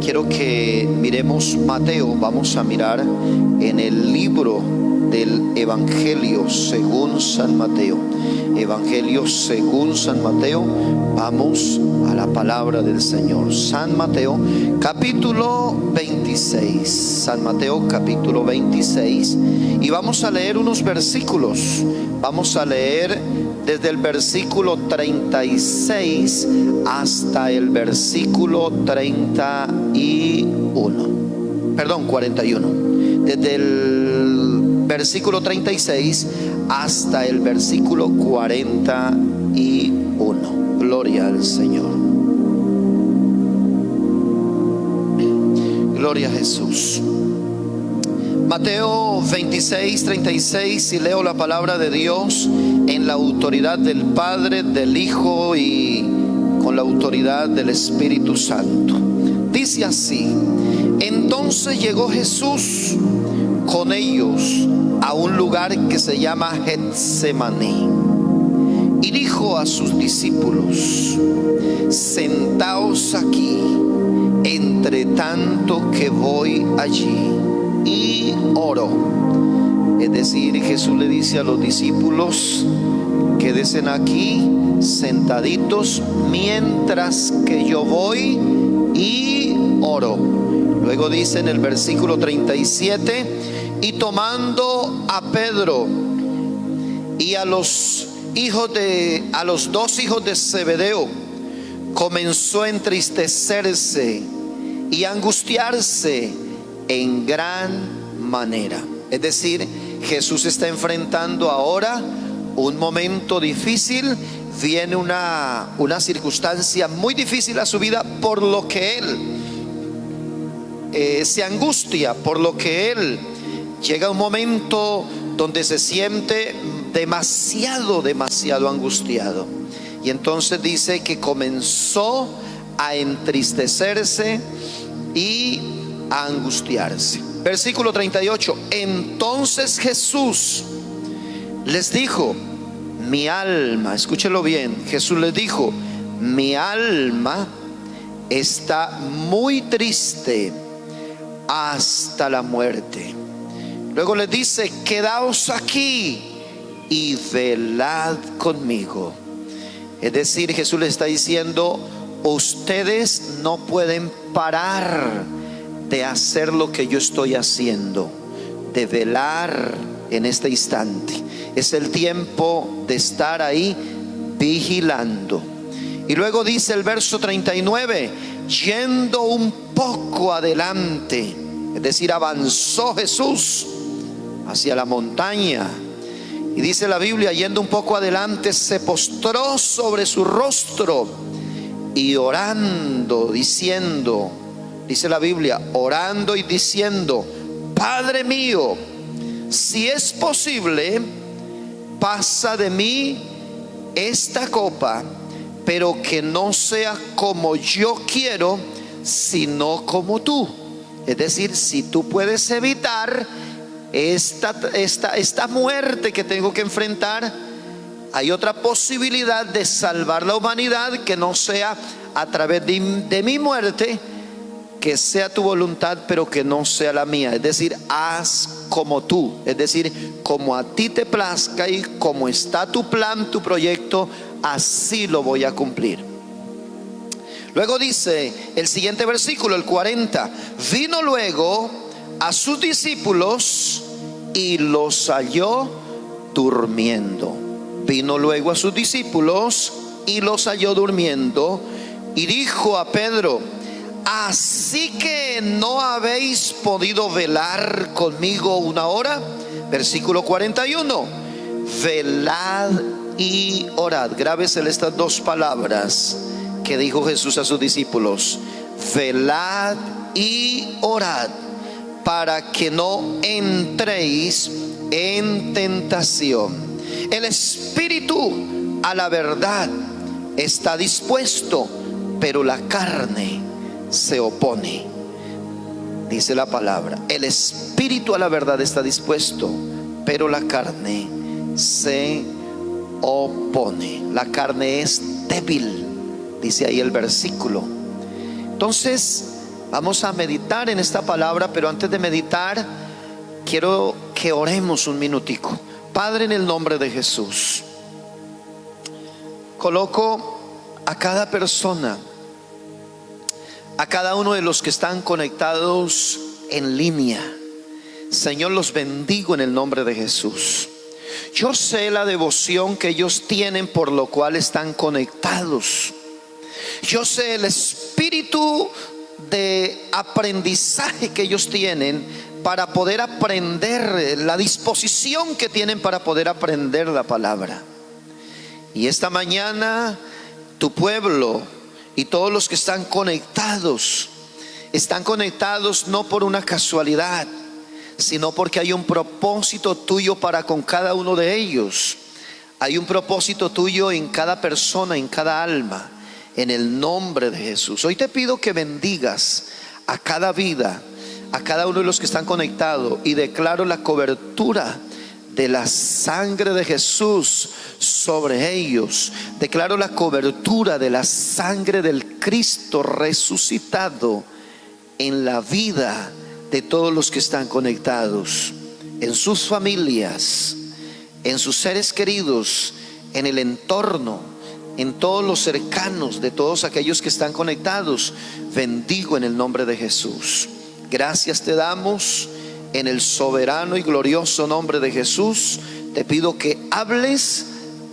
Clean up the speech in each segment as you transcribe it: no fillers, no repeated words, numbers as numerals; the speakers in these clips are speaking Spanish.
quiero que miremos Mateo. Vamos a mirar en el libro del Evangelio según San Mateo. Evangelio según San Mateo. Vamos a la palabra del Señor. San Mateo capítulo 26. San Mateo capítulo 26. Y vamos a leer unos versículos. Vamos a leer desde el versículo 36 hasta el versículo 41. Desde el versículo 36 hasta el versículo 41. Gloria al Señor. Gloria a Jesús. Mateo 26, 36, y leo la palabra de Dios en la autoridad del Padre, del Hijo y con la autoridad del Espíritu Santo. Dice así: entonces llegó Jesús con ellos a un lugar que se llama Getsemaní, y dijo a sus discípulos: sentaos aquí, entre tanto que voy allí y oro. Es decir, Jesús le dice a los discípulos: quédense aquí sentaditos mientras que yo voy y oro. Luego dice en el versículo 37: y tomando a Pedro y a los dos hijos de Zebedeo, comenzó a entristecerse y a angustiarse en gran manera. Es decir, Jesús está enfrentando ahora un momento difícil. Viene una circunstancia muy difícil a su vida, por lo que él se angustia, por lo que él llega a un momento donde se siente demasiado angustiado. Y entonces dice que comenzó a entristecerse y a angustiarse. Versículo 38: entonces Jesús les dijo: mi alma, escúchelo bien, Jesús les dijo: mi alma está muy triste hasta la muerte. Luego les dice: quedaos aquí y velad conmigo. Es decir, Jesús les está diciendo: ustedes no pueden parar de hacer lo que yo estoy haciendo, de velar en este instante. Es el tiempo de estar ahí vigilando. Y luego dice el verso 39: yendo un poco adelante, es decir, avanzó Jesús hacia la montaña. Y dice la Biblia: yendo un poco adelante, se postró sobre su rostro y orando, diciendo, dice la Biblia, orando y diciendo: Padre mío, si es posible, pasa de mí esta copa, pero que no sea como yo quiero, sino como tú. Es decir, si tú puedes evitar esta muerte que tengo que enfrentar, hay otra posibilidad de salvar la humanidad que no sea a través de mi muerte, que sea tu voluntad, pero que no sea la mía. Es decir, haz como tú, es decir, como a ti te plazca y como está tu plan, tu proyecto, así lo voy a cumplir. Luego dice el siguiente versículo, el 40: vino luego a sus discípulos y los halló durmiendo. Vino luego a sus discípulos y los halló durmiendo, y dijo a Pedro: ¿así que no habéis podido velar conmigo una hora? Versículo 41: velad y orad. Grábesele estas dos palabras que dijo Jesús a sus discípulos: velad y orad, para que no entréis en tentación. El espíritu a la verdad está dispuesto, pero la carne se opone. Dice la palabra: el espíritu a la verdad está dispuesto, pero la carne se opone. La carne es débil, dice ahí el versículo. Entonces Vamos a meditar en esta palabra, pero antes de meditar, quiero que oremos un minutico. Padre, en el nombre de Jesús, coloco a cada persona, a cada uno de los que están conectados en línea. Señor, los bendigo en el nombre de Jesús. Yo sé la devoción que ellos tienen, por lo cual están conectados. Yo sé el espíritu de aprendizaje que ellos tienen para poder aprender, la disposición que tienen para poder aprender la palabra. Y esta mañana tu pueblo y todos los que están conectados no por una casualidad, sino porque hay un propósito tuyo para con cada uno de ellos. Hay un propósito tuyo en cada persona, en cada alma, en el nombre de Jesús. Hoy te pido que bendigas a cada vida, a cada uno de los que están conectados, y declaro la cobertura de la sangre de Jesús sobre ellos. Declaro la cobertura de la sangre del Cristo resucitado en la vida de todos los que están conectados, en sus familias, en sus seres queridos, en el entorno, en todos los cercanos de todos aquellos que están conectados. Bendigo en el nombre de Jesús. Gracias te damos en el soberano y glorioso nombre de Jesús. Te pido que hables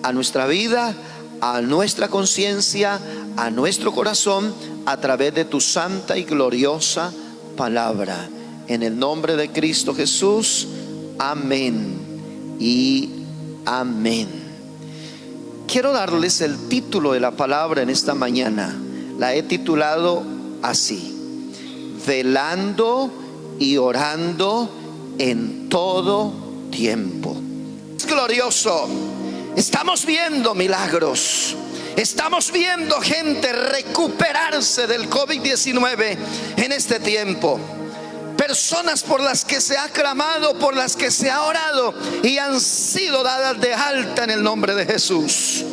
a nuestra vida, a nuestra conciencia, a nuestro corazón, a través de tu santa y gloriosa palabra. En el nombre de Cristo Jesús, amén y amén. Quiero darles el título de la palabra en esta mañana. La he titulado así: velando y orando en todo tiempo. Es glorioso. Estamos viendo milagros. Estamos viendo gente recuperarse del COVID-19 en este tiempo. Personas por las que se ha clamado, por las que se ha orado, y han sido dadas de alta en el nombre de Jesús.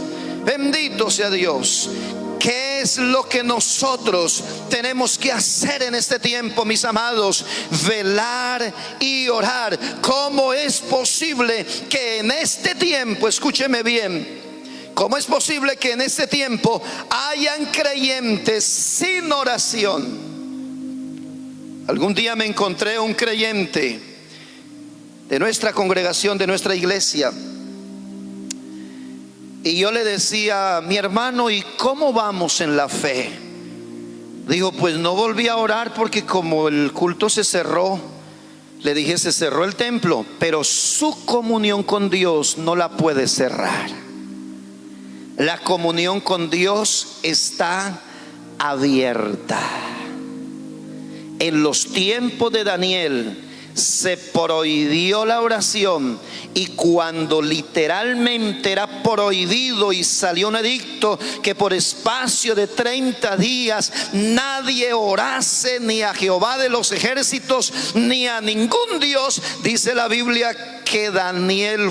Bendito sea Dios. ¿Qué es lo que nosotros tenemos que hacer en este tiempo, mis amados? Velar y orar. ¿Cómo es posible que en este tiempo, escúcheme bien, cómo es posible que en este tiempo hayan creyentes sin oración? Algún día me encontré un creyente de nuestra congregación, de nuestra iglesia, y yo le decía: mi hermano, ¿y cómo vamos en la fe? Dijo: pues no volví a orar porque como el culto se cerró. Le dije: se cerró el templo, pero su comunión con Dios no la puede cerrar. La comunión con Dios está abierta. En los tiempos de Daniel se prohibió la oración, y cuando literalmente era prohibido y salió un edicto que por espacio de 30 días nadie orase ni a Jehová de los ejércitos ni a ningún Dios, dice la Biblia que Daniel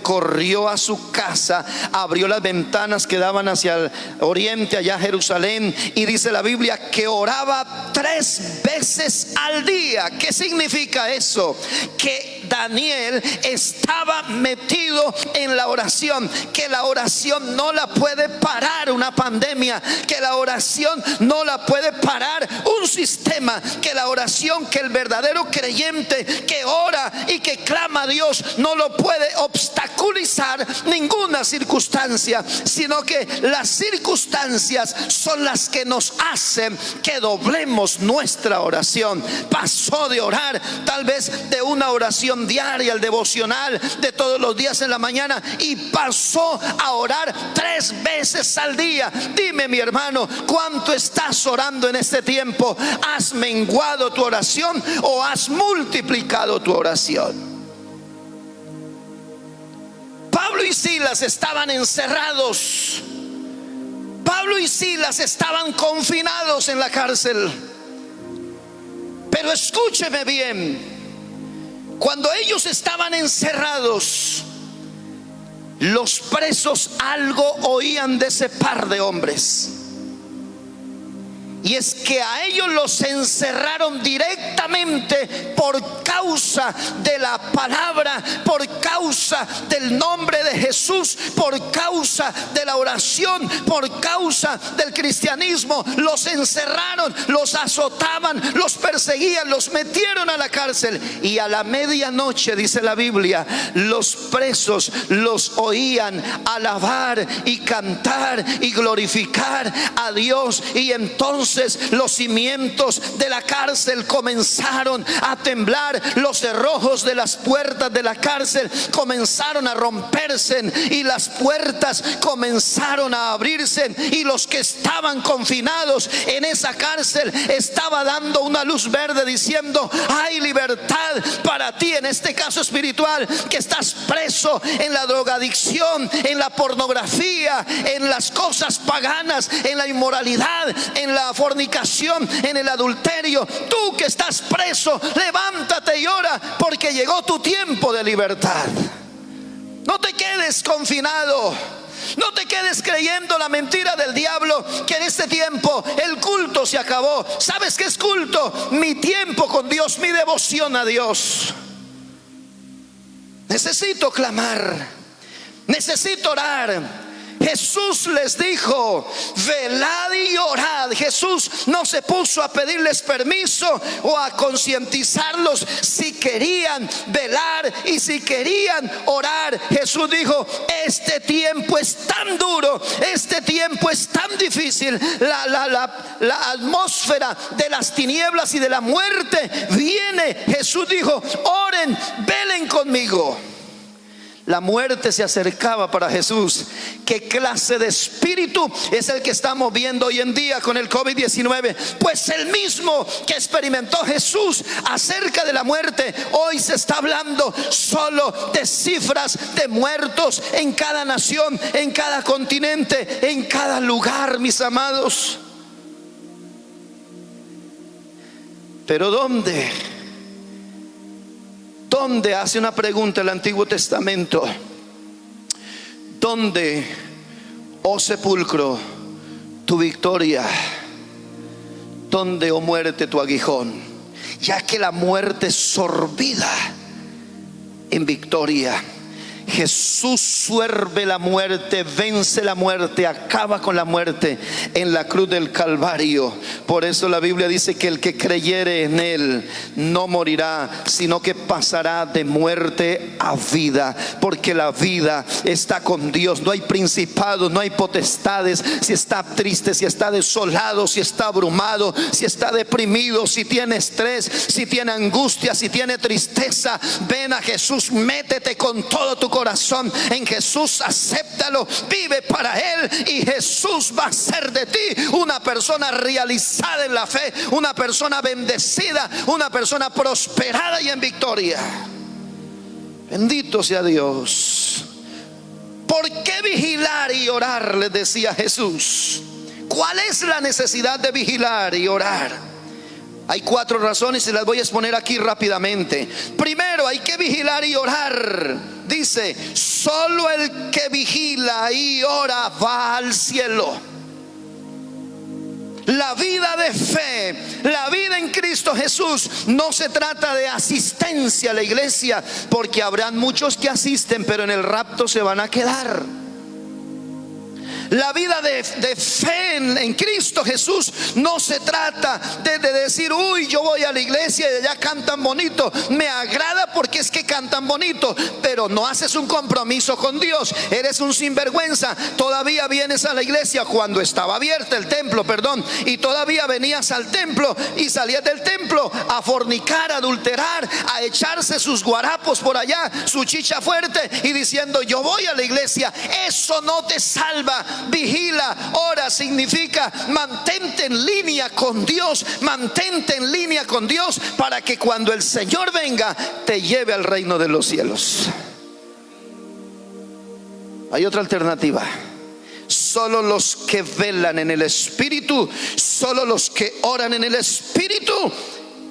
corrió a su casa, abrió las ventanas que daban hacia el oriente, allá a Jerusalén, y dice la Biblia que oraba 3 veces al día. ¿Qué significa eso? Que Daniel estaba metido en la oración, que la oración no la puede parar una pandemia, que la oración no la puede parar un sistema, que la oración, que el verdadero creyente que ora y que clama a Dios no lo puede obstaculizar ninguna circunstancia, sino que las circunstancias son las que nos hacen que doblemos nuestra oración. Pasó de orar tal vez de una oración diaria, el devocional de todos los días en la mañana, y pasó a orar 3 veces al día. Dime, mi hermano, ¿cuánto estás orando en este tiempo? ¿Has menguado tu oración o has multiplicado tu oración? Pablo y Silas estaban encerrados. Pablo y Silas estaban confinados en la cárcel. Pero escúcheme bien, cuando ellos estaban encerrados, los presos algo oían de ese par de hombres. Y es que a ellos los encerraron directamente por causa de la palabra, por causa del nombre de Jesús, por causa de la oración, por causa del cristianismo. Los encerraron, los azotaban, los perseguían, los metieron a la cárcel. Y a la medianoche, dice la Biblia, los presos los oían alabar y cantar y glorificar a Dios. Y entonces los cimientos de la cárcel comenzaron a temblar, los cerrojos de las puertas de la cárcel comenzaron a romperse y las puertas comenzaron a abrirse, y los que estaban confinados en esa cárcel estaba dando una luz verde diciendo: hay libertad para ti, en este caso espiritual, que estás preso en la drogadicción, en la pornografía, en las cosas paganas, en la inmoralidad, en la fornicación, en el adulterio. Tú que estás preso, levántate y ora, porque llegó tu tiempo de libertad. No te quedes confinado. No te quedes creyendo la mentira del diablo, que en este tiempo el culto se acabó. ¿Sabes qué es culto? Mi tiempo con Dios, mi devoción a Dios. Necesito clamar, necesito orar. Jesús les dijo: velad y orad. Jesús no se puso a pedirles permiso o a concientizarlos si querían velar y si querían orar. Jesús dijo: este tiempo es tan duro, este tiempo es tan difícil, la atmósfera de las tinieblas y de la muerte viene. Jesús dijo: oren, velen conmigo. La muerte se acercaba para Jesús. ¿Qué clase de espíritu es el que estamos viendo hoy en día con el COVID-19? Pues el mismo que experimentó Jesús acerca de la muerte. Hoy se está hablando solo de cifras de muertos en cada nación, en cada continente, en cada lugar, mis amados. Pero ¿dónde hace una pregunta el Antiguo Testamento? ¿Dónde, oh sepulcro, tu victoria? ¿Dónde, oh muerte, tu aguijón? Ya que la muerte es sorbida en victoria. Jesús suerve la muerte, vence la muerte, acaba con la muerte en la cruz del Calvario. Por eso la Biblia dice que el que creyere en Él no morirá, sino que pasará de muerte a vida, porque la vida está con Dios. No hay principados, no hay potestades. Si está triste, si está desolado, si está abrumado, si está deprimido, si tiene estrés, si tiene angustia, si tiene tristeza, ven a Jesús, métete con todo tu corazón en Jesús, acéptalo, vive para Él, y Jesús va a hacer de ti una persona realizada en la fe, una persona bendecida, una persona prosperada y en victoria. Bendito sea Dios. ¿Por qué vigilar y orar?, les decía Jesús. ¿Cuál es la necesidad de vigilar y orar? Hay 4 razones y las voy a exponer aquí rápidamente. Primero, hay que vigilar y orar. Dice: solo el que vigila y ora va al cielo. La vida de fe, la vida en Cristo Jesús, no se trata de asistencia a la iglesia, porque habrán muchos que asisten, pero en el rapto se van a quedar. La vida de fe en Cristo Jesús no se trata de decir: uy, yo voy a la iglesia y allá cantan bonito, me agrada porque es que cantan bonito, pero no haces un compromiso con Dios. Eres un sinvergüenza. Todavía vienes a la iglesia cuando estaba abierta el templo, y todavía venías al templo y salías del templo a fornicar, a adulterar, a echarse sus guarapos por allá, su chicha fuerte, y diciendo: yo voy a la iglesia. Eso no te salva. Vigila, ora, significa mantente en línea con Dios, mantente en línea con Dios, para que cuando el Señor venga te lleve al reino de los cielos. Hay otra alternativa: solo los que velan en el Espíritu, solo los que oran en el Espíritu,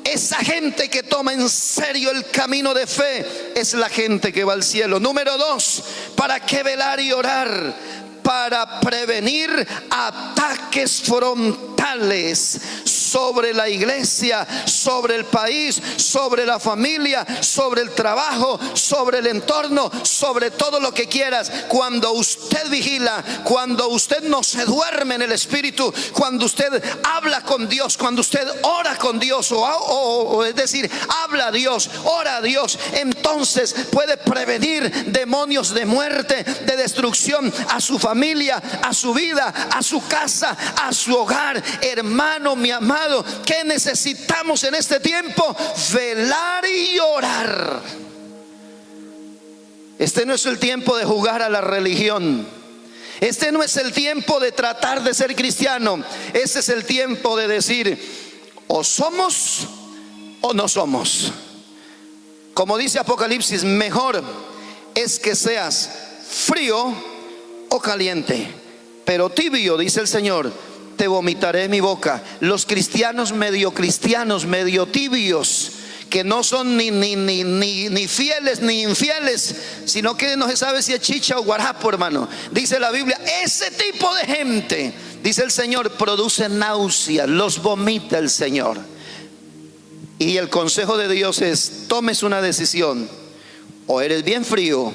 esa gente que toma en serio el camino de fe, es la gente que va al cielo. Número 2, ¿para qué velar y orar? Para prevenir ataques frontales mortales sobre la iglesia, sobre el país, sobre la familia, sobre el trabajo, sobre el entorno, sobre todo lo que quieras. Cuando usted vigila, cuando usted no se duerme en el espíritu, cuando usted habla con Dios, cuando usted ora con Dios, o es decir, habla a Dios, ora a Dios, entonces puede prevenir demonios de muerte, de destrucción a su familia, a su vida, a su casa, a su hogar. Hermano, mi amado, ¿qué necesitamos en este tiempo? Velar y orar. Este no es el tiempo de jugar a la religión. Este no es el tiempo de tratar de ser cristiano. Este es el tiempo de decir: o somos o no somos. Como dice Apocalipsis, mejor es que seas frío o caliente, pero tibio, dice el Señor, te vomitaré mi boca. Los cristianos, medio tibios, que no son ni fieles ni infieles, sino que no se sabe si es chicha o guarapo, hermano. Dice la Biblia, ese tipo de gente, dice el Señor, produce náusea, los vomita el Señor. Y el consejo de Dios es: tomes una decisión. O eres bien frío,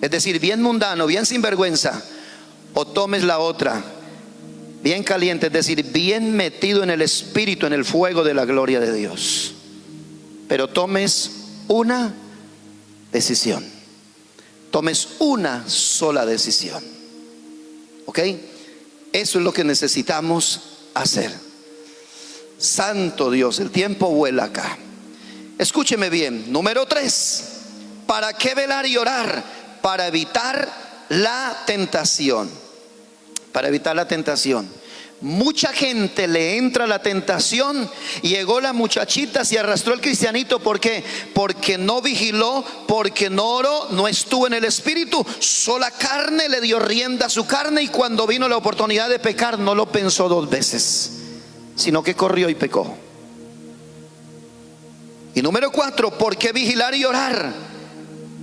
es decir, bien mundano, bien sinvergüenza, o tomes la otra, bien caliente, es decir, bien metido en el espíritu, en el fuego de la gloria de Dios. Pero tomes una decisión. Tomes una sola decisión. ¿Ok? Eso es lo que necesitamos hacer. Santo Dios, el tiempo vuela acá. Escúcheme bien. Número 3. ¿Para qué velar y orar? Para evitar la tentación. Para evitar la tentación. Mucha gente le entra la tentación. Llegó la muchachita, se arrastró el cristianito. ¿Por qué? Porque no vigiló, porque no oró, no estuvo en el espíritu. Sola carne, le dio rienda a su carne, y cuando vino la oportunidad de pecar, no lo pensó 2 veces, sino que corrió y pecó. Y número 4, ¿por qué vigilar y orar?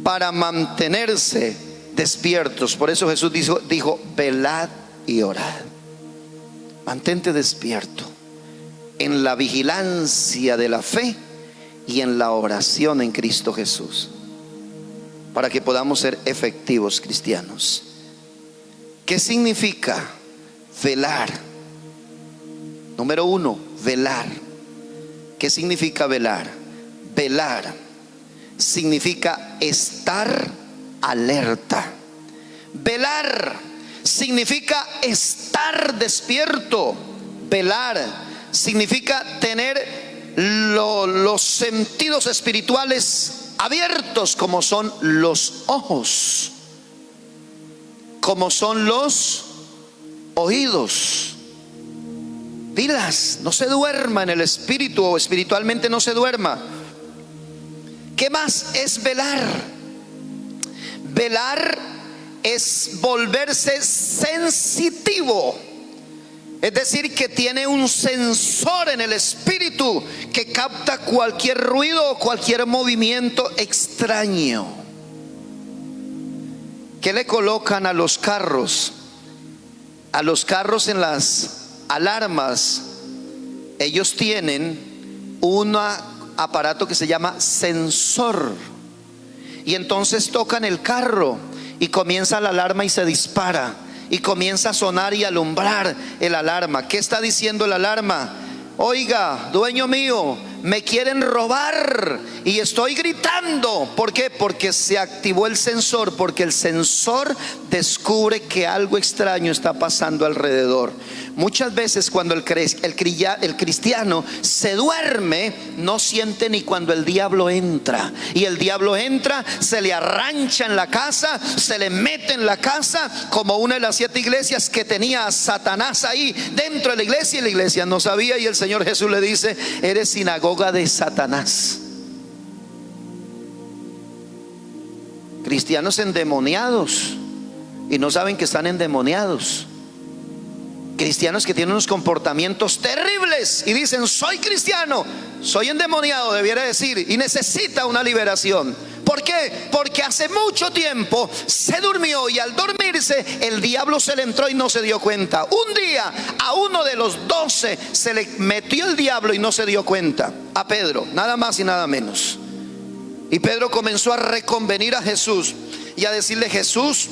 Para mantenerse despiertos. Por eso Jesús dijo velad y orad. Mantente despierto en la vigilancia de la fe y en la oración en Cristo Jesús, para que podamos ser efectivos cristianos. ¿Qué significa velar? Número 1, velar. ¿Qué significa velar? Velar significa estar alerta. Velar significa estar despierto. Velar significa tener los sentidos espirituales abiertos, como son los ojos, como son los oídos. Pilas, no se duerma en el espíritu, o espiritualmente no se duerma. ¿Qué más es velar? Velar es volverse sensitivo. Es decir, que tiene un sensor en el espíritu que capta cualquier ruido o cualquier movimiento extraño. ¿Qué le colocan a los carros? A los carros en las alarmas, ellos tienen un aparato que se llama sensor. Y entonces tocan el carro y comienza la alarma y se dispara, y comienza a sonar y alumbrar el alarma. ¿Qué está diciendo el alarma? Oiga, dueño mío, me quieren robar y estoy gritando. ¿Por qué? Porque se activó el sensor, porque el sensor descubre que algo extraño está pasando alrededor. Muchas veces cuando el cristiano se duerme, no siente ni cuando el diablo entra. Y el diablo entra, se le arrancha en la casa, se le mete en la casa, como una de las 7 iglesias que tenía a Satanás ahí dentro de la iglesia, y la iglesia no sabía. Y el Señor Jesús le dice: eres sinagoga de Satanás. Cristianos endemoniados y no saben que están endemoniados. Cristianos que tienen unos comportamientos terribles y dicen: soy cristiano, soy endemoniado, debiera decir, y necesita una liberación. ¿Por qué? Porque hace mucho tiempo se durmió y al dormirse el diablo se le entró y no se dio cuenta. Un día a uno de los 12 se le metió el diablo y no se dio cuenta. A Pedro, nada más y nada menos. Y Pedro comenzó a reconvenir a Jesús y a decirle: Jesús,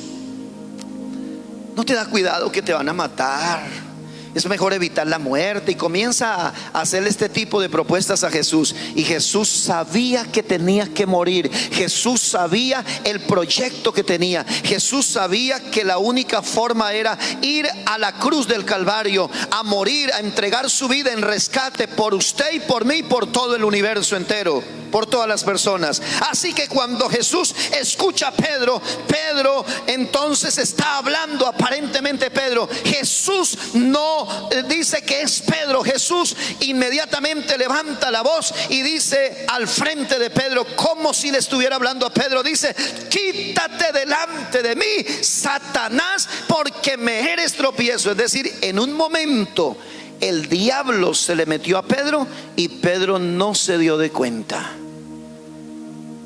¿no te da cuidado que te van a matar? Es mejor evitar la muerte. Y comienza a hacerle este tipo de propuestas a Jesús. Y Jesús sabía que tenía que morir. Jesús sabía el proyecto que tenía. Jesús sabía que la única forma era ir a la cruz del Calvario, a morir, a entregar su vida en rescate por usted y por mí y por todo el universo entero, por todas las personas. Así que cuando Jesús escucha a Pedro, Pedro entonces está hablando, aparentemente Pedro. Jesús no dice que es Pedro. Jesús inmediatamente levanta la voz y dice al frente de Pedro, como si le estuviera hablando a Pedro, dice: quítate delante de mí, Satanás, porque me eres tropiezo. Es decir, en un momento el diablo se le metió a Pedro y Pedro no se dio de cuenta.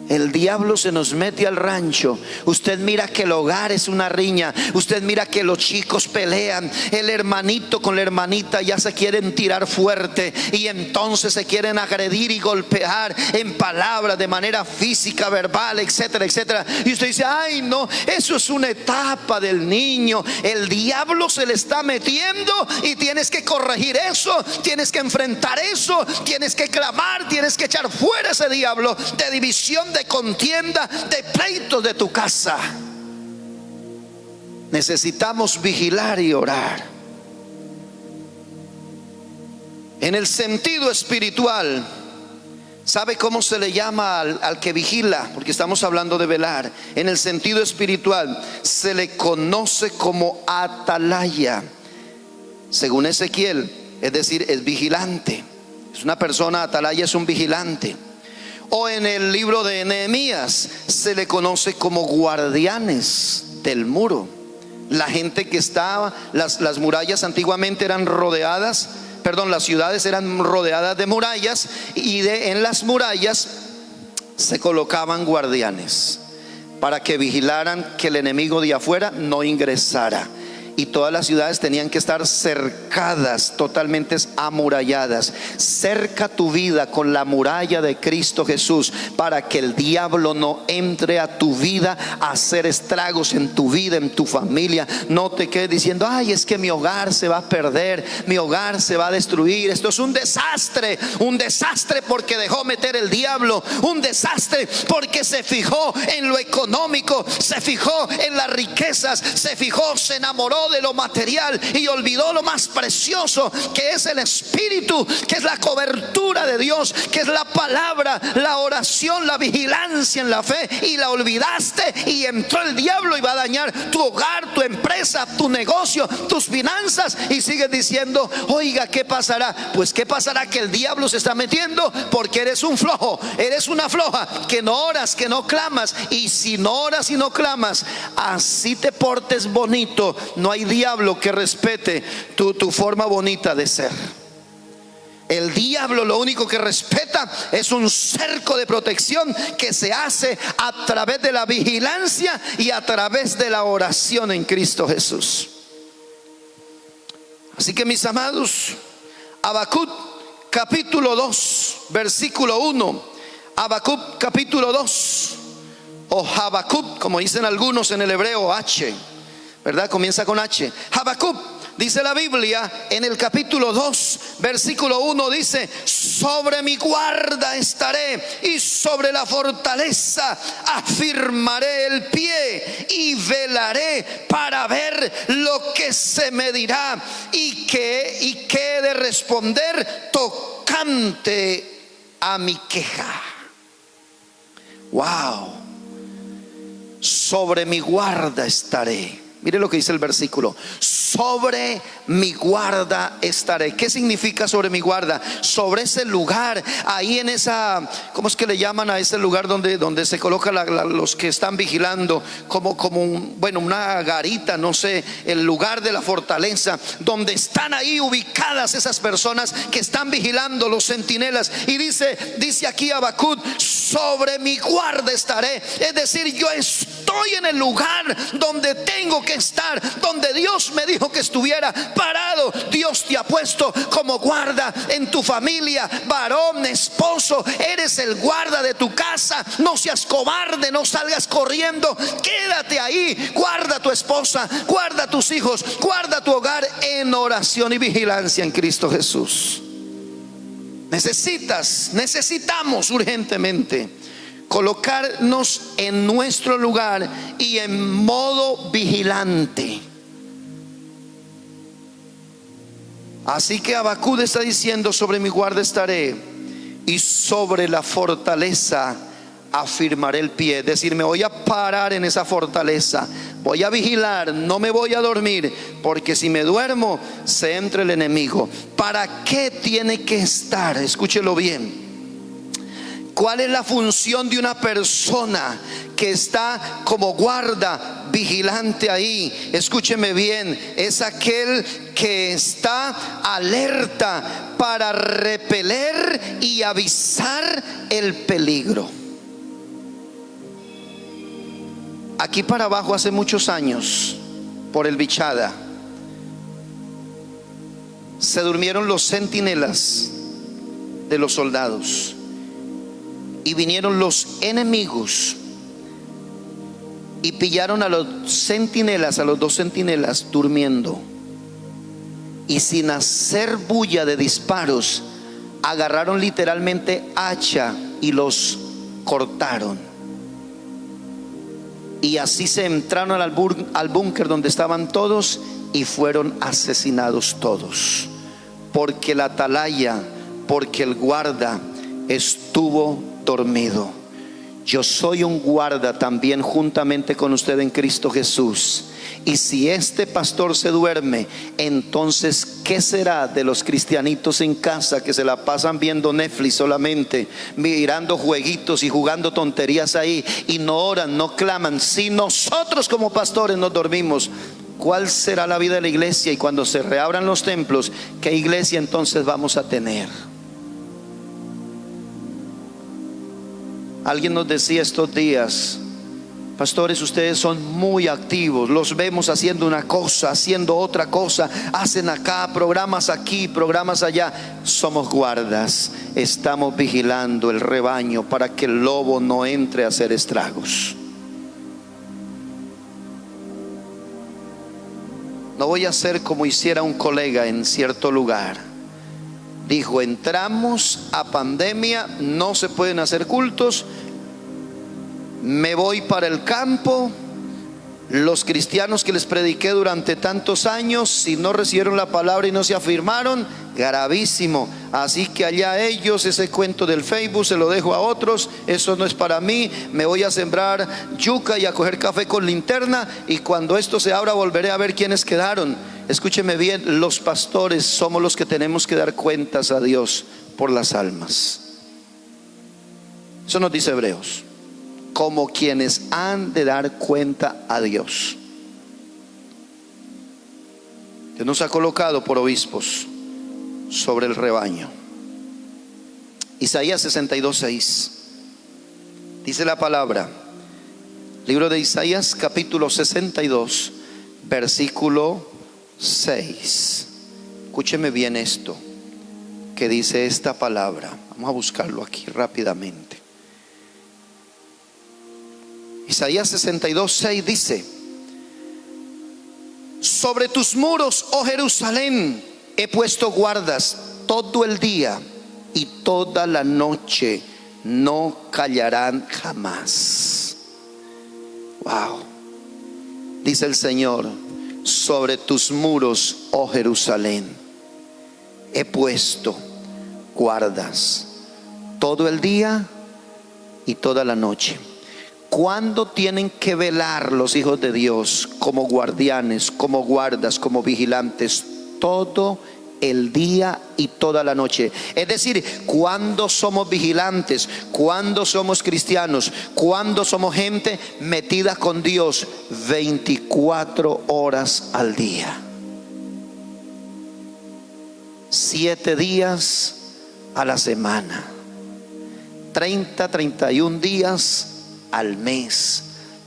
El diablo se nos mete al rancho. Usted mira que el hogar es una riña. Usted mira que los chicos pelean. El hermanito con la hermanita ya se quieren tirar fuerte y entonces se quieren agredir y golpear en palabras, de manera física, verbal, etcétera, etcétera. Y usted dice: ay no, eso es una etapa del niño. El diablo se le está metiendo y tienes que corregir eso, tienes que enfrentar eso, tienes que clamar, tienes que echar fuera ese diablo de división, de contienda, de pleitos de tu casa. Necesitamos vigilar y orar. En el sentido espiritual, ¿sabe cómo se le llama al que vigila? Porque estamos hablando de velar. En el sentido espiritual se le conoce como atalaya. Según Ezequiel, es decir, es vigilante. Es una persona, atalaya es un vigilante. O en el libro de Nehemías se le conoce como guardianes del muro. La gente que estaba, las murallas antiguamente eran rodeadas, las ciudades eran rodeadas de murallas, y en las murallas se colocaban guardianes para que vigilaran que el enemigo de afuera no ingresara. Y todas las ciudades tenían que estar cercadas, totalmente amuralladas. Cerca tu vida con la muralla de Cristo Jesús, para que el diablo no entre a tu vida a hacer estragos en tu vida, en tu familia. No te quedes diciendo: ay, es que mi hogar se va a perder, mi hogar se va a destruir. Esto es un desastre porque dejó meter el diablo. Un desastre porque se fijó en lo económico, se fijó en las riquezas, se enamoró de lo material y olvidó lo más precioso, que es el espíritu, que es la cobertura de Dios, que es la palabra, la oración, la vigilancia en la fe, y la olvidaste y entró el diablo y va a dañar tu hogar, tu empresa, tu negocio, tus finanzas, y sigues diciendo: oiga, ¿qué pasará? Pues ¿qué pasará? Que el diablo se está metiendo porque eres un flojo, eres una floja, que no oras, que no clamas. Y si no oras y no clamas, así te portes bonito, no hay diablo que respete tu forma bonita de ser. El diablo lo único que respeta es un cerco de protección que se hace a través de la vigilancia y a través de la oración en Cristo Jesús. Así que, mis amados, Habacuc capítulo 2 versículo 1. Habacuc capítulo 2, o Habacuc, como dicen algunos en el hebreo, H, ¿verdad? Comienza con H. Habacuc, dice la Biblia en el capítulo 2 versículo 1, dice: sobre mi guarda estaré y sobre la fortaleza afirmaré el pie y velaré para ver lo que se me dirá y qué he de responder tocante a mi queja. Wow. Sobre mi guarda estaré. Mire lo que dice el versículo: sobre mi guarda estaré. ¿Qué significa sobre mi guarda? Sobre ese lugar, ahí en esa, ¿cómo es que le llaman a ese lugar donde se colocan los que están vigilando? Como una garita, no sé, el lugar de la fortaleza, donde están ahí ubicadas esas personas que están vigilando, los centinelas. Y dice aquí Habacuc: sobre mi guarda estaré. Es decir, yo estoy en el lugar donde tengo que estar, donde Dios me dijo que estuviera parado. Dios te ha puesto como guarda en tu familia, varón, esposo, eres el guarda de tu casa. No seas cobarde, no salgas corriendo, quédate ahí, guarda a tu esposa, guarda a tus hijos, guarda tu hogar en oración y vigilancia en Cristo Jesús. Necesitamos urgentemente colocarnos en nuestro lugar y en modo vigilante. Así que Habacuc está diciendo: sobre mi guarda estaré, y sobre la fortaleza afirmaré el pie. Es decir, me voy a parar en esa fortaleza, voy a vigilar, no me voy a dormir, porque si me duermo se entra el enemigo. ¿Para qué tiene que estar? Escúchelo bien. ¿Cuál es la función de una persona que está como guarda vigilante ahí? Escúcheme bien, es aquel que está alerta para repeler y avisar el peligro. Aquí para abajo, hace muchos años, por el Bichada, se durmieron los centinelas de los soldados. Y vinieron los enemigos y pillaron a los centinelas, a los dos centinelas durmiendo. Y sin hacer bulla de disparos, agarraron literalmente hacha y los cortaron. Y así se entraron al búnker donde estaban todos y fueron asesinados todos. Porque la atalaya, porque el guarda estuvo dormido. Yo soy un guarda también juntamente con usted en Cristo Jesús. Y si este pastor se duerme, entonces ¿qué será de los cristianitos en casa que se la pasan viendo Netflix solamente, mirando jueguitos y jugando tonterías ahí, y no oran, no claman? Si nosotros como pastores nos dormimos, ¿cuál será la vida de la iglesia? Y cuando se reabran los templos, ¿qué iglesia entonces vamos a tener? Alguien nos decía estos días: pastores, ustedes son muy activos, los vemos haciendo una cosa, haciendo otra cosa, hacen acá, programas aquí, programas allá. Somos guardas, estamos vigilando el rebaño para que el lobo no entre a hacer estragos. No voy a hacer como hiciera un colega en cierto lugar. Dijo: entramos a pandemia, no se pueden hacer cultos, me voy para el campo. Los cristianos que les prediqué durante tantos años, si no recibieron la palabra y no se afirmaron, gravísimo. Así que allá ellos, ese cuento del Facebook se lo dejo a otros, eso no es para mí. Me voy a sembrar yuca y a coger café con linterna, y cuando esto se abra volveré a ver quiénes quedaron. Escúcheme bien, los pastores somos los que tenemos que dar cuentas a Dios por las almas. Eso nos dice Hebreos, como quienes han de dar cuenta a Dios. Dios nos ha colocado por obispos sobre el rebaño. Isaías 62:6 dice la palabra, libro de Isaías capítulo 62 versículo 6. Escúcheme bien esto que dice esta palabra. Vamos a buscarlo aquí rápidamente. Isaías 62:6 dice: sobre tus muros, oh Jerusalén, he puesto guardas todo el día y toda la noche, no callarán jamás. Wow. Dice el Señor: sobre tus muros, oh Jerusalén, he puesto guardas todo el día y toda la noche. ¿Cuándo tienen que velar los hijos de Dios? Como guardianes, como guardas, como vigilantes, todo el día y toda la noche. Es decir, cuando somos vigilantes, cuando somos cristianos, cuando somos gente metida con Dios 24 horas al día, 7 días a la semana, 31 días al mes,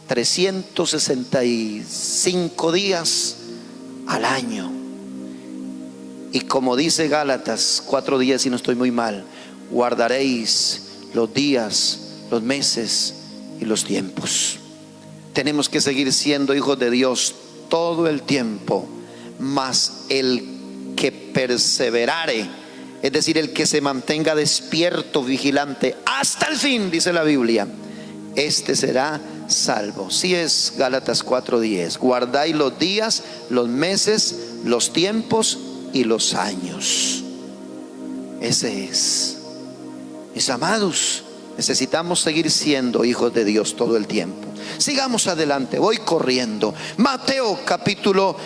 365 días al año. Y como dice Gálatas 4:10, si no estoy muy mal, guardaréis los días, los meses y los tiempos. Tenemos que seguir siendo hijos de Dios todo el tiempo, mas el que perseverare, es decir, el que se mantenga despierto, vigilante hasta el fin, dice la Biblia, este será salvo. Si es Gálatas 4:10, guardáis los días, los meses, los tiempos y los años. Ese es. Mis amados, necesitamos seguir siendo hijos de Dios todo el tiempo. Sigamos adelante, voy corriendo. Mateo capítulo,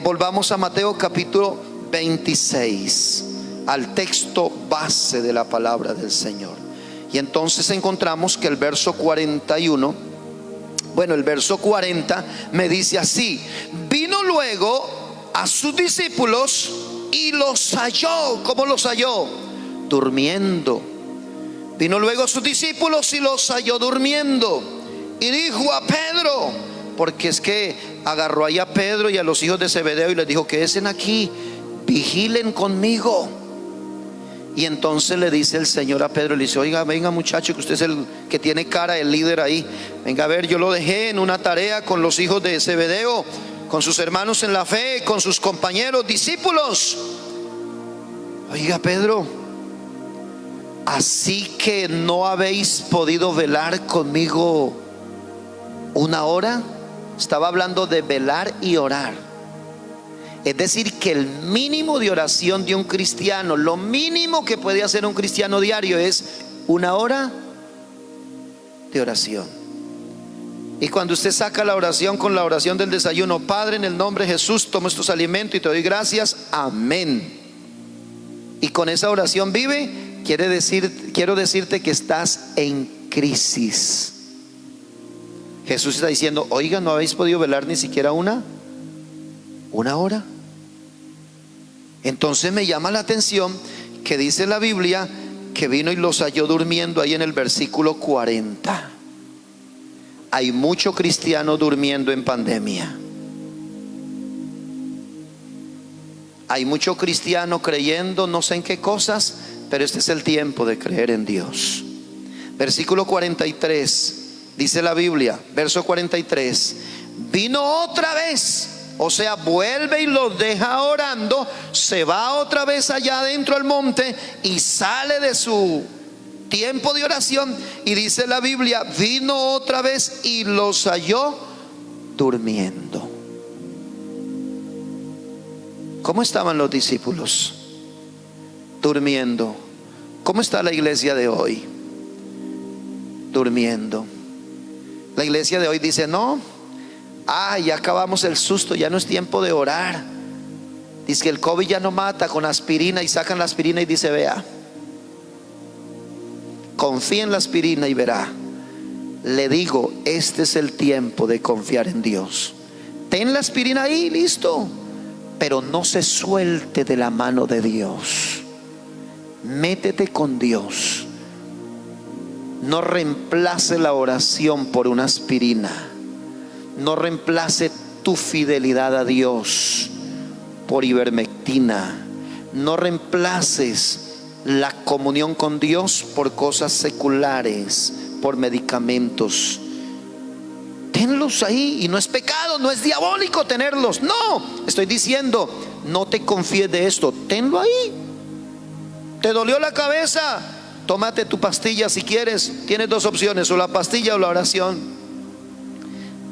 volvamos a Mateo capítulo 26, al texto base de la palabra del Señor. Y entonces encontramos que el verso 41, el verso 40 me dice así: vino luego a sus discípulos y los halló. ¿Cómo los halló? Durmiendo. Vino luego a sus discípulos y los halló durmiendo. Y dijo a Pedro, porque es que agarró ahí a Pedro y a los hijos de Zebedeo y les dijo: quédense aquí, vigilen conmigo. Y entonces le dice el Señor a Pedro, le dice: oiga, venga muchacho, que usted es el que tiene cara, el líder ahí. Venga a ver, yo lo dejé en una tarea con los hijos de Zebedeo, con sus hermanos en la fe, con sus compañeros, discípulos. Oiga, Pedro, así que no habéis podido velar conmigo una hora. Estaba hablando de velar y orar. Es decir, que el mínimo de oración de un cristiano, lo mínimo que puede hacer un cristiano diario es 1 hora de oración. Y cuando usted saca la oración con la oración del desayuno: Padre, en el nombre de Jesús tomo estos alimentos y te doy gracias, amén. Y con esa oración vive, quiero decirte que estás en crisis. Jesús está diciendo: oiga, no habéis podido velar ni siquiera una hora. Entonces me llama la atención que dice la Biblia que vino y los halló durmiendo ahí en el versículo 40. Hay mucho cristiano durmiendo en pandemia. Hay mucho cristiano creyendo no sé en qué cosas, pero este es el tiempo de creer en Dios. Versículo 43, dice la Biblia, verso 43: vino otra vez. O sea, vuelve y los deja orando, se va otra vez allá adentro al monte y sale de su tiempo de oración. Y dice la Biblia, vino otra vez y los halló durmiendo. ¿Cómo estaban los discípulos? Durmiendo. ¿Cómo está la iglesia de hoy? Durmiendo. La iglesia de hoy dice: no, ya acabamos el susto, ya no es tiempo de orar. Dice que el COVID ya no mata, con aspirina, y sacan la aspirina y dice: vea, confía en la aspirina y verá. Le digo, este es el tiempo de confiar en Dios. Ten la aspirina ahí, listo, pero no se suelte de la mano de Dios. Métete con Dios. No reemplace la oración por una aspirina. No reemplace tu fidelidad a Dios por ivermectina. No reemplaces la comunión con Dios por cosas seculares, por medicamentos. Tenlos ahí, y no es pecado, no es diabólico tenerlos. No, estoy diciendo, no te confíes de esto, tenlo ahí. ¿Te dolió la cabeza? Tómate tu pastilla si quieres. Tienes 2 opciones: o la pastilla o la oración.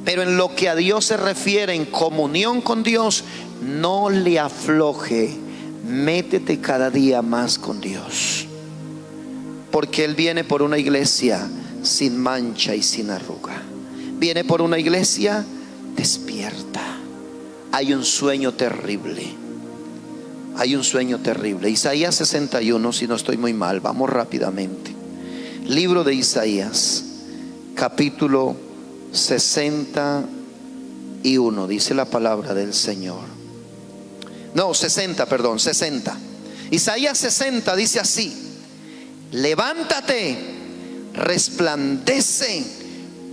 Pero en lo que a Dios se refiere, en comunión con Dios, no le afloje. Métete cada día más con Dios, porque Él viene por una iglesia sin mancha y sin arruga. Viene por una iglesia despierta. Hay un sueño terrible. Hay un sueño terrible. Isaías 61, si no estoy muy mal, vamos rápidamente. Libro de Isaías, capítulo 61, dice la palabra del Señor. No, 60, perdón, 60. Isaías 60 dice así: levántate, resplandece,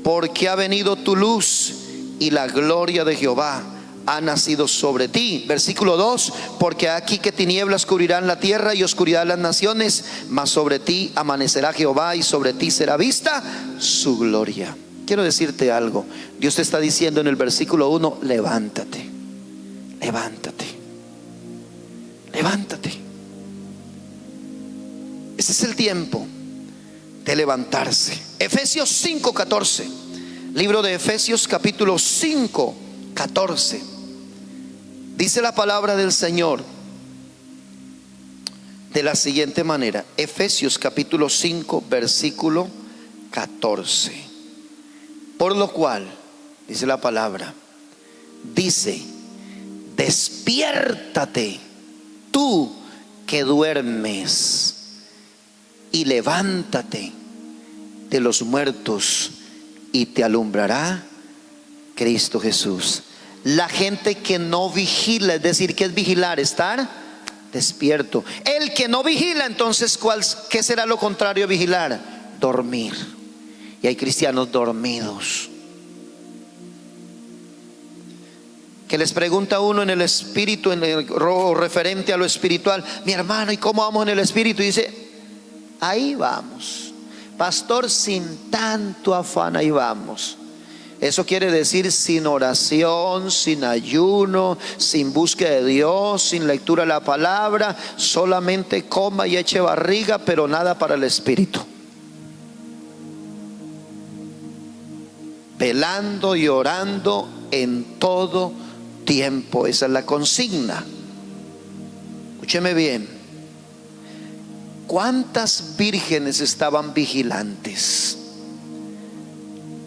porque ha venido tu luz y la gloria de Jehová ha nacido sobre ti. Versículo 2: porque aquí que tinieblas cubrirán la tierra y oscuridad las naciones, mas sobre ti amanecerá Jehová y sobre ti será vista su gloria. Quiero decirte algo. Dios te está diciendo en el versículo 1: levántate, levántate, levántate. Ese es el tiempo de levantarse. Efesios 5:14. Libro de Efesios capítulo 5:14. Dice la palabra del Señor de la siguiente manera. Efesios capítulo 5 versículo 14. Por lo cual, dice la palabra, dice: despiértate tú que duermes, y levántate de los muertos, y te alumbrará Cristo Jesús. La gente que no vigila, es decir, ¿qué es vigilar? Estar despierto. El que no vigila, entonces, ¿qué será lo contrario a vigilar? Dormir. Y hay cristianos dormidos, que les pregunta a uno en el espíritu, en el referente a lo espiritual: mi hermano, ¿y cómo vamos en el espíritu? Y dice: ahí vamos, pastor, sin tanto afán, ahí vamos. Eso quiere decir sin oración, sin ayuno, sin búsqueda de Dios, sin lectura de la palabra, solamente coma y eche barriga, pero nada para el espíritu. Velando y orando en todo tiempo. Esa es la consigna. Escúcheme bien. ¿Cuántas vírgenes estaban vigilantes?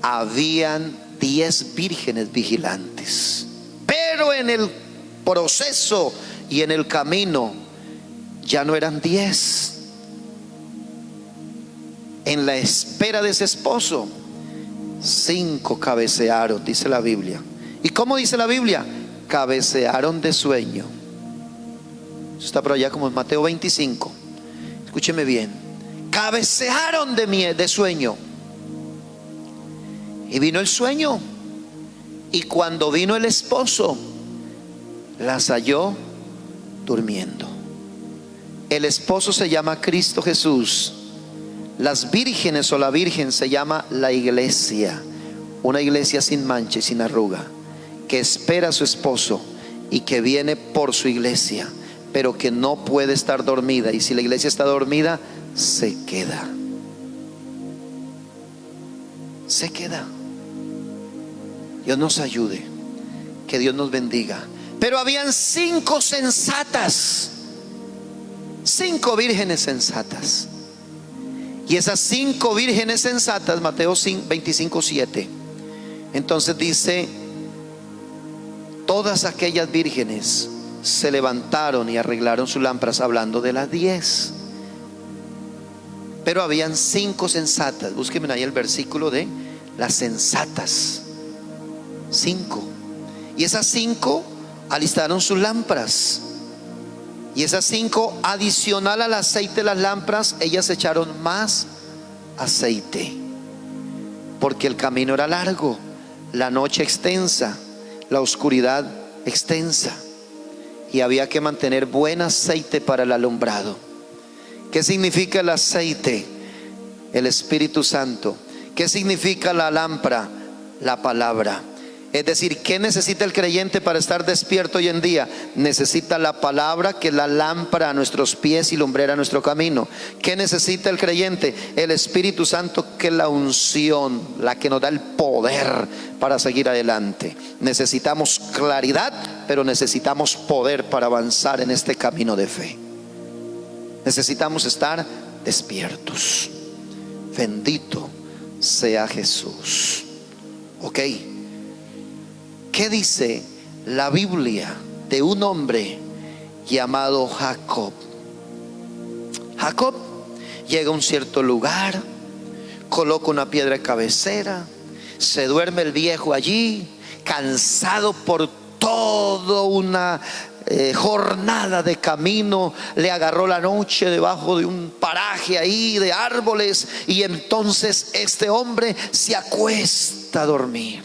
Habían 10 vírgenes vigilantes, pero en el proceso y en el camino ya no eran 10. En la espera de ese esposo, 5 cabecearon, dice la Biblia. ¿Y cómo dice la Biblia? Cabecearon de sueño. Eso está por allá como en Mateo 25. Escúcheme bien. Cabecearon de sueño. Y vino el sueño. Y cuando vino el esposo, las halló durmiendo. El esposo se llama Cristo Jesús. Las vírgenes o la virgen se llama la iglesia. Una iglesia sin mancha y sin arruga, que espera a su esposo y que viene por su iglesia, pero que no puede estar dormida. Y si la iglesia está dormida, se queda. Se queda. Dios nos ayude, que Dios nos bendiga. Pero habían 5 sensatas, 5 vírgenes sensatas. Y esas 5 vírgenes sensatas, Mateo 25:7. Entonces dice: todas aquellas vírgenes se levantaron y arreglaron sus lámparas, hablando de las 10. Pero habían 5 sensatas. Búsquenme ahí el versículo de las sensatas. 5. Y esas 5 alistaron sus lámparas. Y esas 5, adicional al aceite de las lámparas, ellas echaron más aceite, porque el camino era largo, la noche extensa, la oscuridad extensa, y había que mantener buen aceite para el alumbrado. ¿Qué significa el aceite? El Espíritu Santo. ¿Qué significa la lámpara? La palabra. Es decir, ¿qué necesita el creyente para estar despierto hoy en día? Necesita la palabra, que es la lámpara a nuestros pies y lumbrera a nuestro camino. ¿Qué necesita el creyente? El Espíritu Santo, que es la unción, la que nos da el poder para seguir adelante. Necesitamos claridad, pero necesitamos poder para avanzar en este camino de fe. Necesitamos estar despiertos. Bendito sea Jesús. Ok, ¿qué dice la Biblia de un hombre llamado Jacob? Jacob llega a un cierto lugar, coloca una piedra de cabecera, se duerme el viejo allí, cansado por toda una jornada de camino. Le agarró la noche debajo de un paraje ahí de árboles, y entonces este hombre se acuesta a dormir.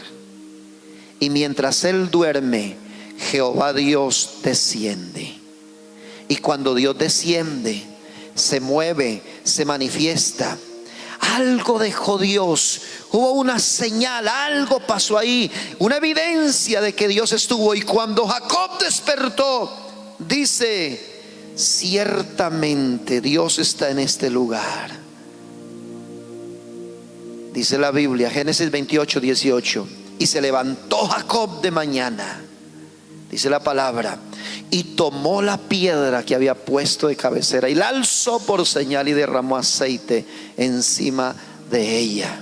Y mientras él duerme, Jehová Dios desciende. Y cuando Dios desciende, se mueve, se manifiesta. Algo dejó Dios, hubo una señal, algo pasó ahí, una evidencia de que Dios estuvo. Y cuando Jacob despertó, dice: ciertamente Dios está en este lugar. Dice la Biblia, Génesis 28, 18: y se levantó Jacob de mañana, dice la palabra, y tomó la piedra que había puesto de cabecera y la alzó por señal y derramó aceite encima de ella.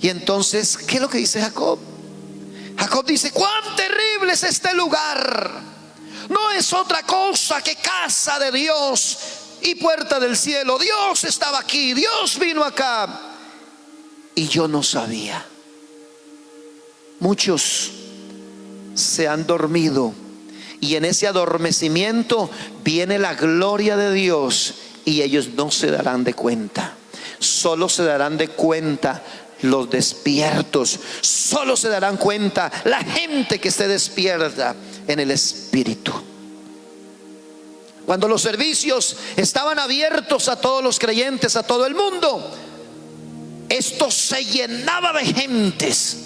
Y entonces, ¿qué es lo que dice Jacob? Jacob dice: cuán terrible es este lugar. No es otra cosa que casa de Dios y puerta del cielo. Dios estaba aquí, Dios vino acá, y yo no sabía. Muchos se han dormido, y en ese adormecimiento viene la gloria de Dios, y ellos no se darán de cuenta. Solo se darán de cuenta los despiertos. Solo se darán cuenta la gente que esté despierta en el espíritu. Cuando los servicios estaban abiertos a todos los creyentes, a todo el mundo, esto se llenaba de gentes.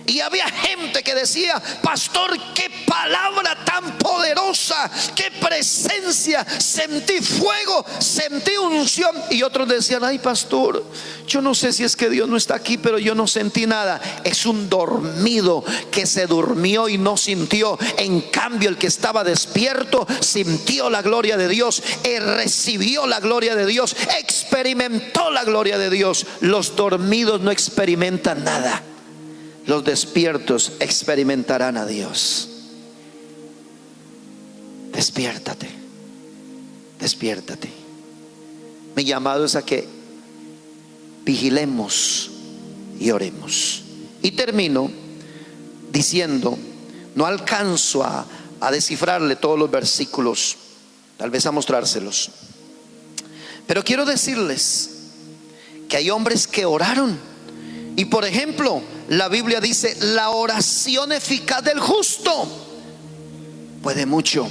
Y había gente que decía: pastor, qué palabra tan poderosa, qué presencia, sentí fuego, sentí unción. Y otros decían: ay, pastor, yo no sé si es que Dios no está aquí, pero yo no sentí nada. Es un dormido que se durmió y no sintió. En cambio, el que estaba despierto sintió la gloria de Dios, recibió la gloria de Dios, experimentó la gloria de Dios. Los dormidos no experimentan nada. Los despiertos experimentarán a Dios. Despiértate, despiértate. Mi llamado es a que vigilemos y oremos. Y termino diciendo, no alcanzo a descifrarle todos los versículos, tal vez a mostrárselos, pero quiero decirles que hay hombres que oraron. Y por ejemplo, la Biblia dice: la oración eficaz del justo puede mucho.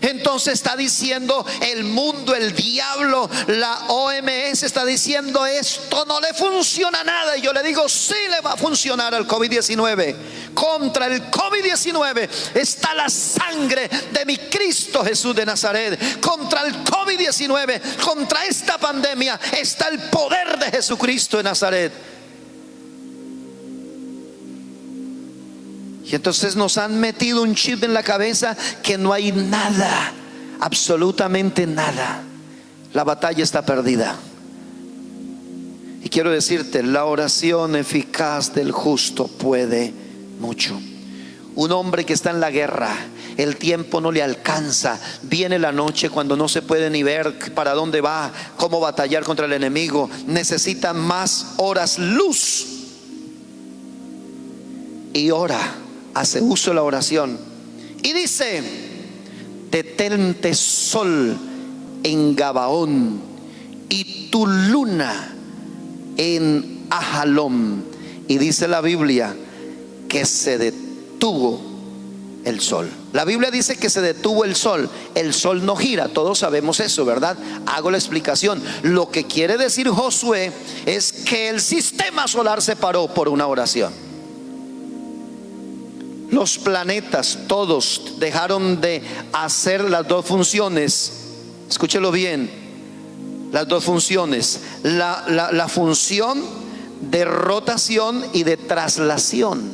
Entonces está diciendo el mundo, el diablo, la OMS está diciendo: esto no le funciona nada. Y yo le digo: sí le va a funcionar al COVID-19. Contra el COVID-19 está la sangre de mi Cristo Jesús de Nazaret. Contra el COVID-19, contra esta pandemia, está el poder de Jesucristo de Nazaret. Y entonces nos han metido un chip en la cabeza que no hay nada, absolutamente nada. La batalla está perdida. Y quiero decirte, la oración eficaz del justo puede mucho. Un hombre que está en la guerra, el tiempo no le alcanza, viene la noche cuando no se puede ni ver para dónde va, cómo batallar contra el enemigo, necesita más horas luz y ora. Hace uso de la oración y dice: detente sol en Gabaón y tu luna en Ajalón. Y dice la Biblia que se detuvo el sol. La Biblia dice que se detuvo el sol. El sol no gira, todos sabemos eso, ¿verdad? Hago la explicación. Lo que quiere decir Josué es que el sistema solar se paró por una oración. Los planetas todos dejaron de hacer las dos funciones. Escúchelo bien, las dos funciones, la función de rotación y de traslación.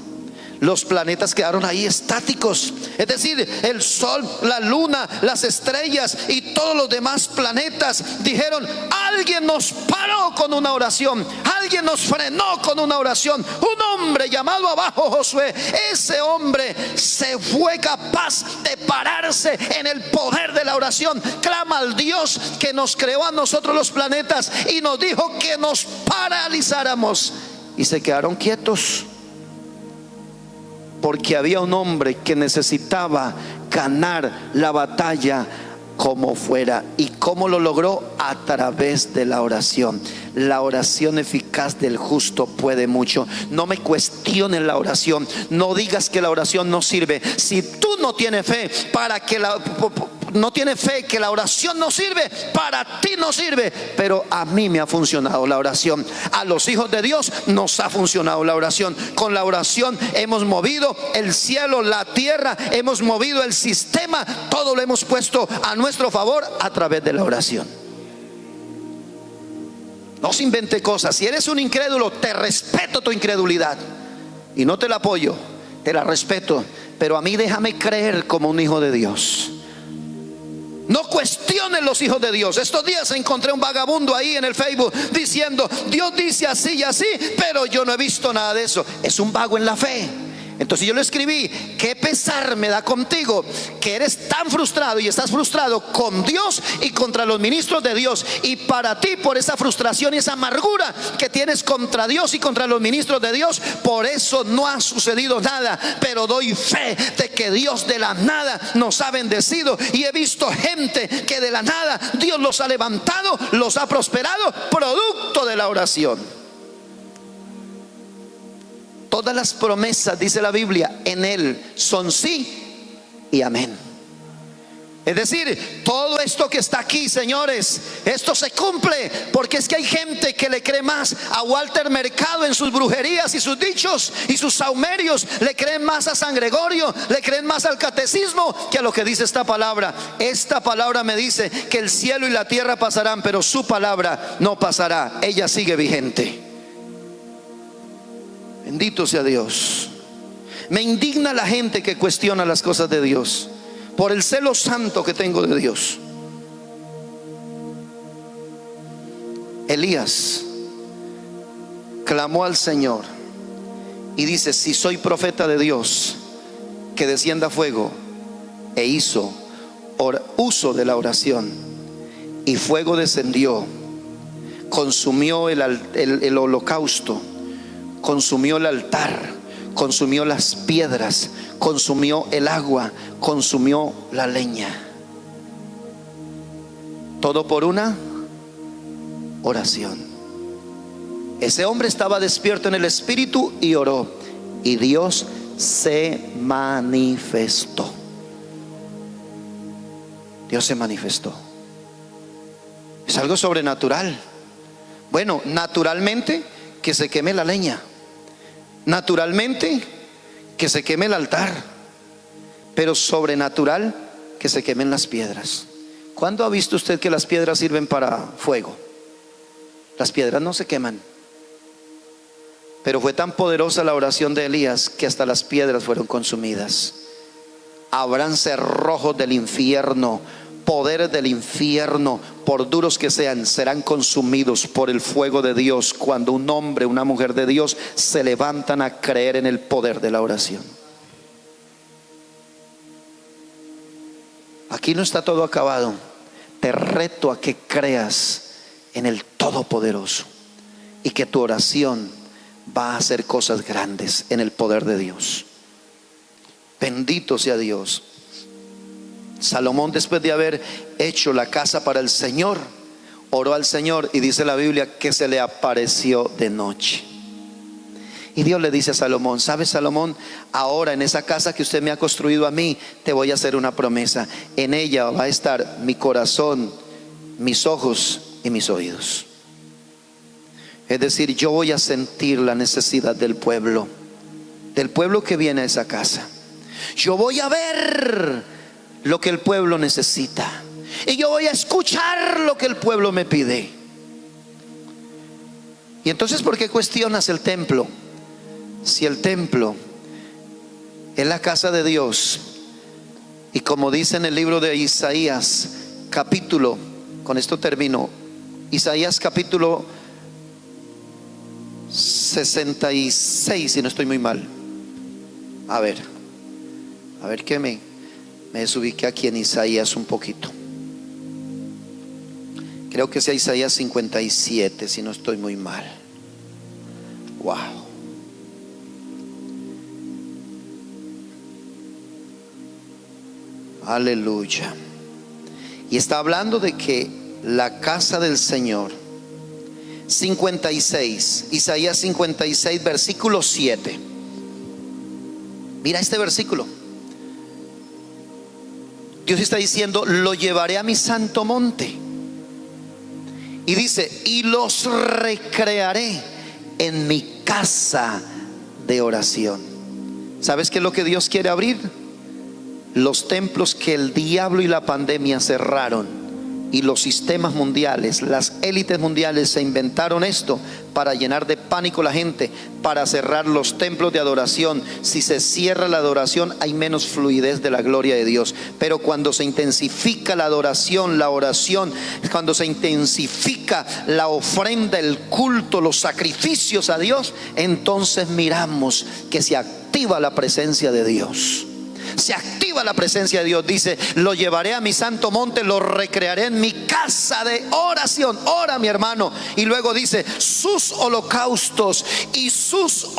Los planetas quedaron ahí estáticos. Es decir, el sol, la luna, las estrellas y todos los demás planetas dijeron: alguien nos paró con una oración, alguien nos frenó con una oración. Un hombre llamado abajo Josué, ese hombre se fue capaz de pararse en el poder de la oración. Clama al Dios que nos creó a nosotros los planetas y nos dijo que nos paralizáramos, y se quedaron quietos. Porque había un hombre que necesitaba ganar la batalla como fuera. ¿Y cómo lo logró? A través de la oración. La oración eficaz del justo puede mucho. No me cuestiones la oración. No digas que la oración no sirve. Si tú no tienes fe no tienes fe que la oración no sirve, para ti no sirve. Pero a mí me ha funcionado la oración. A los hijos de Dios nos ha funcionado la oración. Con la oración hemos movido el cielo, la tierra, hemos movido el sistema. Todo lo hemos puesto a nuestro favor a través de la oración. No se invente cosas. Si eres un incrédulo, te respeto tu incredulidad y no te la apoyo, te la respeto. Pero a mí déjame creer como un hijo de Dios. No cuestionen los hijos de Dios. Estos días encontré un vagabundo ahí en el Facebook diciendo: Dios dice así y así, pero yo no he visto nada de eso. Es un vago en la fe. Entonces yo le escribí: qué pesar me da contigo que eres tan frustrado y estás frustrado con Dios y contra los ministros de Dios. Y para ti, por esa frustración y esa amargura que tienes contra Dios y contra los ministros de Dios, por eso no ha sucedido nada. Pero doy fe de que Dios de la nada nos ha bendecido. Y he visto gente que de la nada Dios los ha levantado, los ha prosperado, producto de la oración. Todas las promesas, dice la Biblia, en Él son sí y amén. Es decir, todo esto que está aquí, señores, esto se cumple. Porque es que hay gente que le cree más a Walter Mercado en sus brujerías y sus dichos y sus saumerios. Le creen más a San Gregorio, le creen más al catecismo que a lo que dice esta palabra. Esta palabra me dice que el cielo y la tierra pasarán, pero su palabra no pasará. Ella sigue vigente. Bendito sea Dios. Me indigna la gente que cuestiona las cosas de Dios por el celo santo que tengo de Dios. Elías clamó al Señor y dice: si soy profeta de Dios, que descienda fuego. E hizo uso de la oración, y fuego descendió, consumió el holocausto, consumió el altar, consumió las piedras, consumió el agua, consumió la leña. Todo por una oración. Ese hombre estaba despierto en el espíritu y oró, y Dios se manifestó. Dios se manifestó. Es algo sobrenatural. Bueno, naturalmente que se queme la leña, naturalmente que se queme el altar, pero sobrenatural que se quemen las piedras. ¿Cuándo ha visto usted que las piedras sirven para fuego? Las piedras no se queman. Pero fue tan poderosa la oración de Elías que hasta las piedras fueron consumidas. Habrán cerrojos del infierno, poderes del infierno, por duros que sean, serán consumidos por el fuego de Dios cuando un hombre, una mujer de Dios se levantan a creer en el poder de la oración. Aquí no está todo acabado. Te reto a que creas en el Todopoderoso y que tu oración va a hacer cosas grandes en el poder de Dios. Bendito sea Dios. Salomón, después de haber hecho la casa para el Señor, oró al Señor, y dice la Biblia que se le apareció de noche. Y Dios le dice a Salomón: ¿sabes, Salomón? Ahora en esa casa que usted me ha construido a mí, te voy a hacer una promesa. En ella va a estar mi corazón, mis ojos y mis oídos. Es decir, yo voy a sentir la necesidad del pueblo que viene a esa casa. Yo voy a ver lo que el pueblo necesita, y yo voy a escuchar lo que el pueblo me pide. Y entonces, ¿por qué cuestionas el templo? Si el templo Es la casa de Dios. Y como dice en el libro de Isaías, capítulo, con esto termino, Isaías capítulo 66, si no estoy muy mal. A ver que me desubiqué aquí en Isaías un poquito. Creo que sea Isaías 57, si no estoy muy mal. Wow. Aleluya. Y está hablando de que la casa del Señor, 56, Isaías 56, versículo 7. Mira este versículo. Dios está diciendo: lo llevaré a mi santo monte. Y dice: y los recrearé en mi casa de oración. ¿Sabes qué es lo que Dios quiere abrir? Los templos que el diablo y la pandemia cerraron, y los sistemas mundiales, las élites mundiales se inventaron esto para llenar de pánico a la gente, para cerrar los templos de adoración. Si se cierra la adoración, hay menos fluidez de la gloria de Dios. Pero cuando se intensifica la adoración, la oración, cuando se intensifica la ofrenda, el culto, los sacrificios a Dios, entonces miramos que se activa la presencia de Dios. Se activa la presencia de Dios. Dice: lo llevaré a mi santo monte, lo recrearé en mi casa de oración. Ora, mi hermano. Y luego dice: sus holocaustos y sus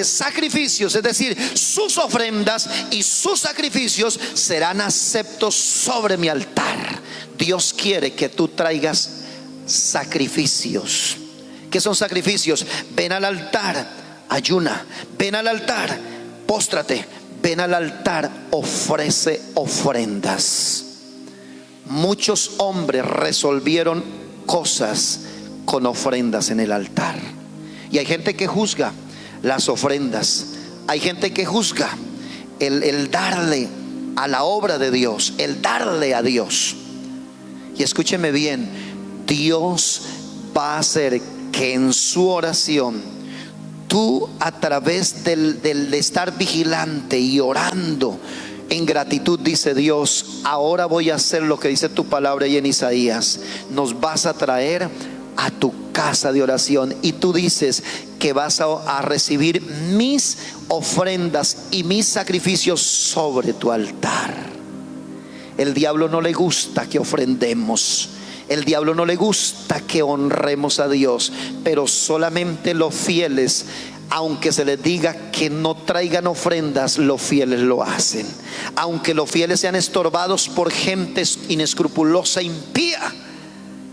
sacrificios, es decir, sus ofrendas y sus sacrificios serán aceptos sobre mi altar. Dios quiere que tú traigas sacrificios. ¿Qué son sacrificios? Ven al altar, ayuna. Ven al altar, póstrate. Ven al altar, ofrece ofrendas. Muchos hombres resolvieron cosas con ofrendas en el altar. Y hay gente que juzga las ofrendas. Hay gente que juzga el darle a la obra de Dios, el darle a Dios. Y escúcheme bien, Dios va a hacer que en su oración, tú, a través del estar vigilante y orando en gratitud, dice Dios: ahora voy a hacer lo que dice tu palabra y en Isaías, nos vas a traer a tu casa de oración. Y tú dices que vas a recibir mis ofrendas y mis sacrificios sobre tu altar. El diablo no le gusta que ofrendemos. El diablo no le gusta que honremos a Dios, pero solamente los fieles, aunque se les diga que no traigan ofrendas, los fieles lo hacen. Aunque los fieles sean estorbados por gente inescrupulosa, impía,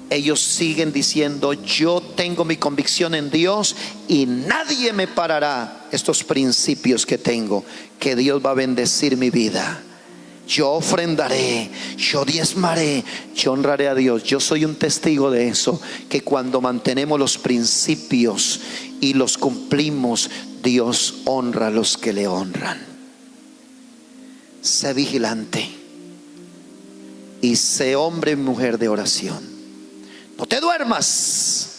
ellos siguen diciendo: yo tengo mi convicción en Dios y nadie me parará estos principios que tengo, que Dios va a bendecir mi vida. Yo ofrendaré, yo diezmaré, yo honraré a Dios. Yo soy un testigo de eso, que cuando mantenemos los principios y los cumplimos, Dios honra a los que le honran. Sé vigilante y sé hombre y mujer de oración. No te duermas.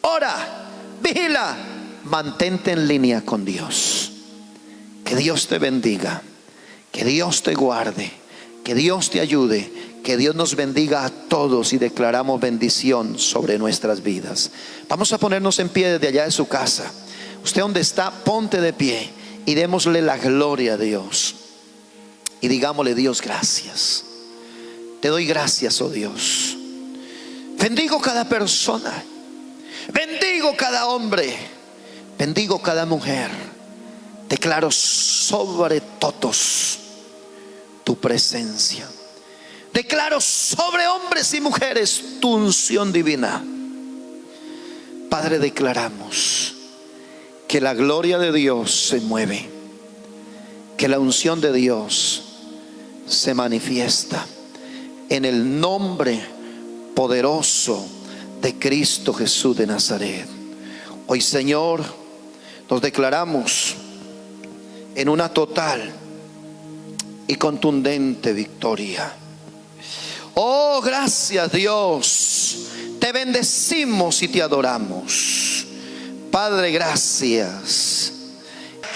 Ora, vigila, mantente en línea con Dios. Que Dios te bendiga. Que Dios te guarde, que Dios te ayude, que Dios nos bendiga a todos, y declaramos bendición sobre nuestras vidas. Vamos a ponernos en pie desde allá de su casa. Usted donde está, ponte de pie y démosle la gloria a Dios. Y digámosle: Dios, gracias. Te doy gracias, oh Dios. Bendigo cada persona, bendigo cada hombre, bendigo cada mujer. Declaro sobre todos tu presencia. Declaro sobre hombres y mujeres tu unción divina. Padre, declaramos que la gloria de Dios se mueve, que la unción de Dios se manifiesta en el nombre poderoso de Cristo Jesús de Nazaret. Hoy, Señor, nos declaramos en una total y contundente victoria. Oh, gracias, Dios. Te bendecimos y te adoramos. Padre, gracias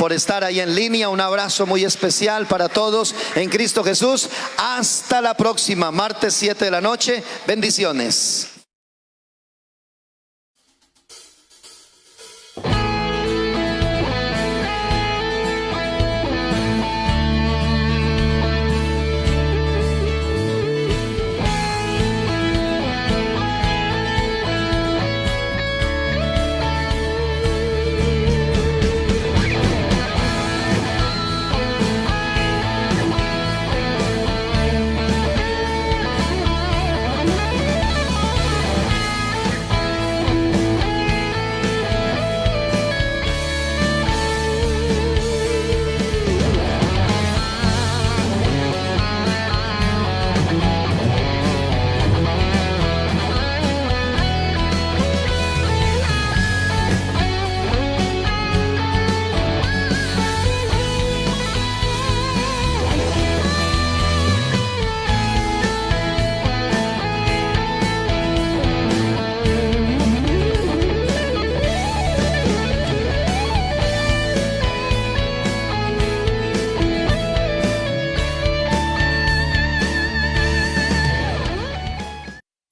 por estar ahí en línea. Un abrazo muy especial para todos en Cristo Jesús. Hasta la próxima, martes 7 de la noche. Bendiciones.